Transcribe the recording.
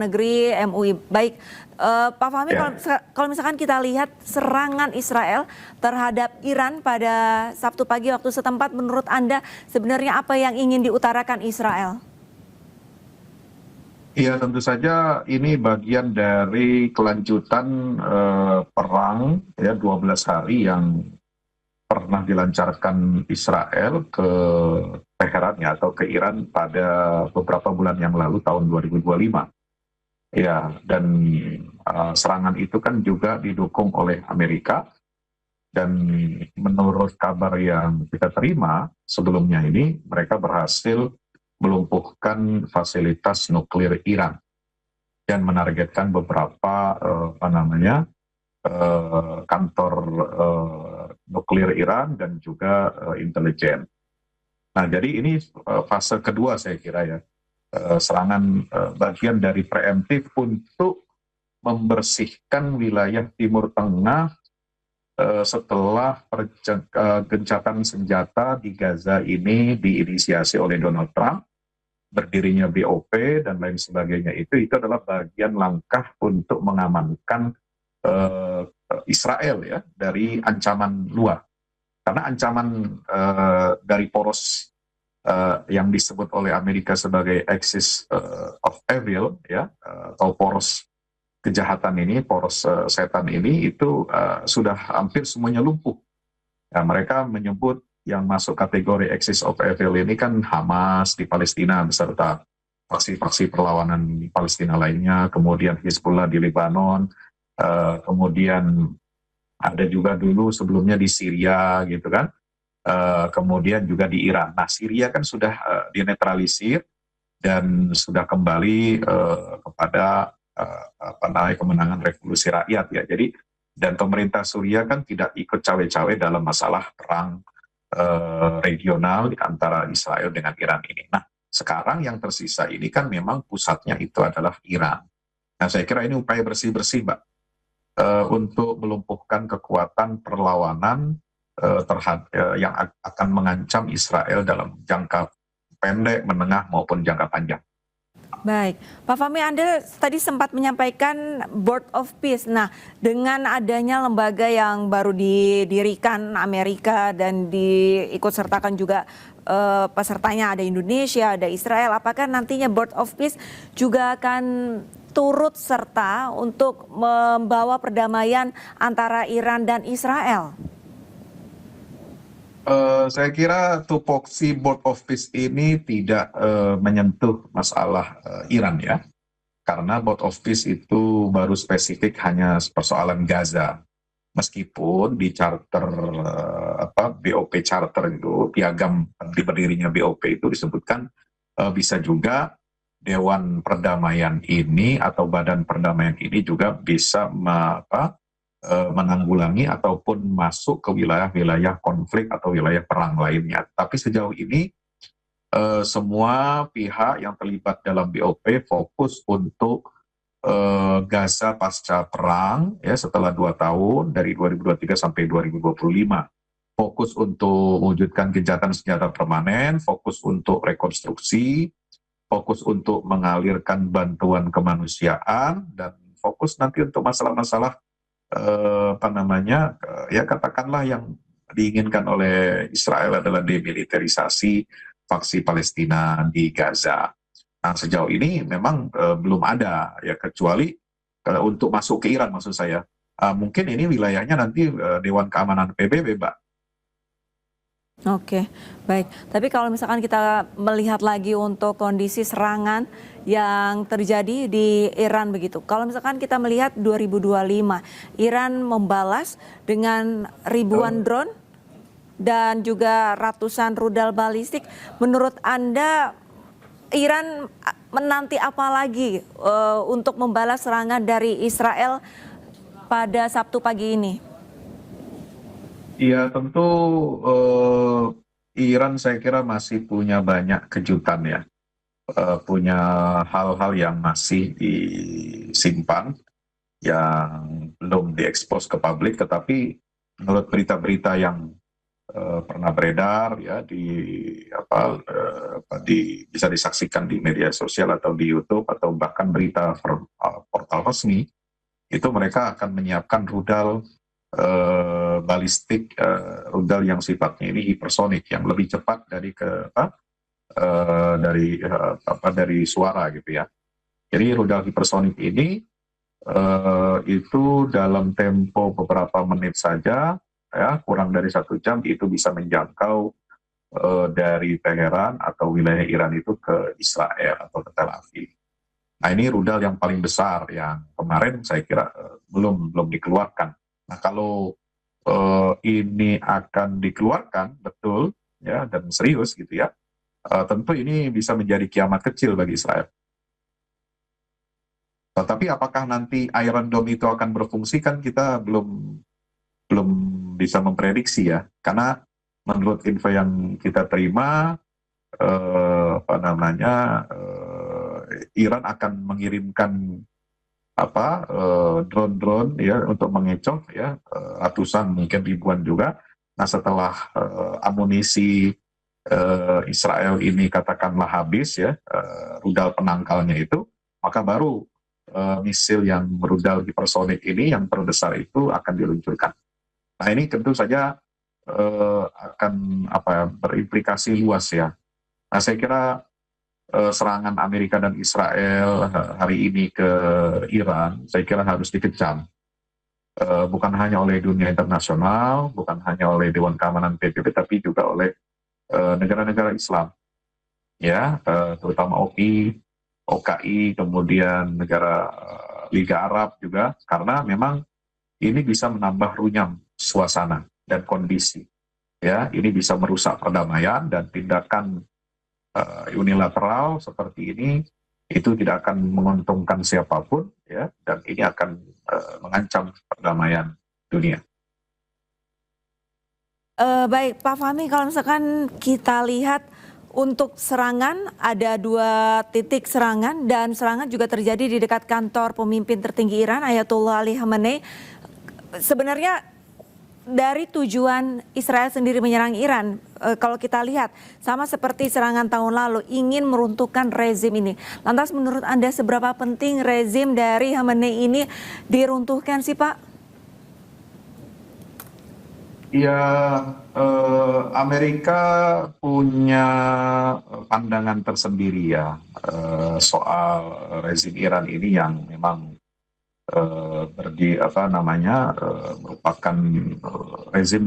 Negeri MUI. Baik, Pak Fahmi, Ya, kalau misalkan kita lihat serangan Israel terhadap Iran pada Sabtu pagi waktu setempat, menurut Anda sebenarnya apa yang ingin diutarakan Israel? ya tentu saja ini bagian dari kelanjutan perang ya 12 hari yang pernah dilancarkan Israel ke Teheran ya atau ke Iran pada beberapa bulan yang lalu tahun 2025. Ya, dan serangan itu kan juga didukung oleh Amerika dan menurut kabar yang kita terima sebelumnya ini mereka berhasil melumpuhkan fasilitas nuklir Iran dan menargetkan beberapa kantor nuklir Iran dan juga intelijen. Nah, jadi ini fase kedua saya kira ya, serangan bagian dari preemptif untuk membersihkan wilayah Timur Tengah setelah gencatan senjata di Gaza ini diinisiasi oleh Donald Trump, berdirinya BOP dan lain sebagainya itu adalah bagian langkah untuk mengamankan Israel ya dari ancaman luar. Karena ancaman dari poros yang disebut oleh Amerika sebagai axis of evil ya atau poros kejahatan ini, poros setan ini itu sudah hampir semuanya lumpuh. Ya, mereka menyebut yang masuk kategori axis of evil ini kan Hamas di Palestina beserta faksi-faksi perlawanan Palestina lainnya, kemudian Hizbullah di Lebanon, kemudian ada juga dulu sebelumnya di Syria gitu kan, kemudian juga di Iran. Nah, Syria kan sudah dinetralisir dan sudah kembali kepada kemenangan revolusi rakyat ya. Jadi dan pemerintah Suriah kan tidak ikut cawe-cawe dalam masalah perang regional antara Israel dengan Iran ini. Nah, sekarang yang tersisa ini kan memang pusatnya itu adalah Iran. Nah, saya kira ini upaya bersih-bersih, Mbak, untuk melumpuhkan kekuatan perlawanan yang akan mengancam Israel dalam jangka pendek, menengah maupun jangka panjang. Baik, Pak Fahmi, Anda tadi sempat menyampaikan Board of Peace. Nah, dengan adanya lembaga yang baru didirikan Amerika dan diikut sertakan juga pesertanya ada Indonesia, ada Israel, apakah nantinya Board of Peace juga akan turut serta untuk membawa perdamaian antara Iran dan Israel? Saya kira tupoksi Board of Peace ini tidak menyentuh masalah Iran ya, karena Board of Peace itu baru spesifik hanya persoalan Gaza. Meskipun di charter BOP charter itu piagam berdirinya BOP itu disebutkan bisa juga Dewan Perdamaian ini atau Badan Perdamaian ini juga bisa menanggulangi ataupun masuk ke wilayah-wilayah konflik atau wilayah perang lainnya. Tapi sejauh ini semua pihak yang terlibat dalam BOP fokus untuk Gaza pasca perang ya setelah 2 tahun dari 2023 sampai 2025. Fokus untuk mewujudkan gencatan senjata permanen, fokus untuk rekonstruksi, fokus untuk mengalirkan bantuan kemanusiaan, dan fokus nanti untuk masalah-masalah ya katakanlah yang diinginkan oleh Israel adalah demilitarisasi faksi Palestina di Gaza. Nah, sejauh ini memang belum ada ya, kecuali untuk masuk ke Iran maksud saya. Mungkin ini wilayahnya nanti Dewan Keamanan PBB, Mbak. Oke, baik. Tapi kalau misalkan kita melihat lagi untuk kondisi serangan yang terjadi di Iran begitu. Kalau misalkan kita melihat 2025, Iran membalas dengan ribuan drone dan juga ratusan rudal balistik. Menurut Anda, Iran menanti apa lagi untuk membalas serangan dari Israel pada Sabtu pagi ini? Iya, tentu Iran saya kira masih punya banyak kejutan ya, punya hal-hal yang masih disimpan, yang belum diekspos ke publik, tetapi menurut berita-berita yang pernah beredar ya bisa disaksikan di media sosial atau di YouTube atau bahkan berita portal resmi, itu mereka akan menyiapkan rudal balistik, rudal yang sifatnya ini hipersonik yang lebih cepat dari suara gitu ya. Jadi rudal hipersonik ini itu dalam tempo beberapa menit saja, ya kurang dari 1 jam itu bisa menjangkau dari Teheran atau wilayah Iran itu ke Israel atau ke Tel Aviv. Nah ini rudal yang paling besar yang kemarin saya kira belum dikeluarkan. Nah kalau ini akan dikeluarkan betul ya dan serius gitu ya, tentu ini bisa menjadi kiamat kecil bagi Israel. Tapi apakah nanti Iron Dome itu akan berfungsi kan kita belum bisa memprediksi ya, karena menurut info yang kita terima Iran akan mengirimkan drone-drone ya untuk mengecoh ya ratusan mungkin ribuan juga. Nah setelah amunisi Israel ini katakanlah habis ya, rudal penangkalnya itu, maka baru misil yang rudal hipersonik ini yang terbesar itu akan diluncurkan. Nah ini tentu saja akan berimplikasi luas ya. Nah saya kira serangan Amerika dan Israel hari ini ke Iran, saya kira harus dikecam. Bukan hanya oleh dunia internasional, bukan hanya oleh Dewan Keamanan PBB, tapi juga oleh negara-negara Islam, ya, terutama OKI, kemudian negara Liga Arab juga, karena memang ini bisa menambah runyam suasana dan kondisi. Ya, ini bisa merusak perdamaian dan tindakan unilateral seperti ini itu tidak akan menguntungkan siapapun ya, dan ini akan mengancam perdamaian dunia. Baik, Pak Fahmi, kalau misalkan kita lihat untuk serangan ada 2 titik serangan dan serangan juga terjadi di dekat kantor pemimpin tertinggi Iran Ayatollah Ali Khamenei. Sebenarnya dari tujuan Israel sendiri menyerang Iran, kalau kita lihat sama seperti serangan tahun lalu ingin meruntuhkan rezim ini. Lantas menurut Anda seberapa penting rezim dari Khamenei ini diruntuhkan sih Pak? Ya, Amerika punya pandangan tersendiri ya soal rezim Iran ini yang memang merupakan rezim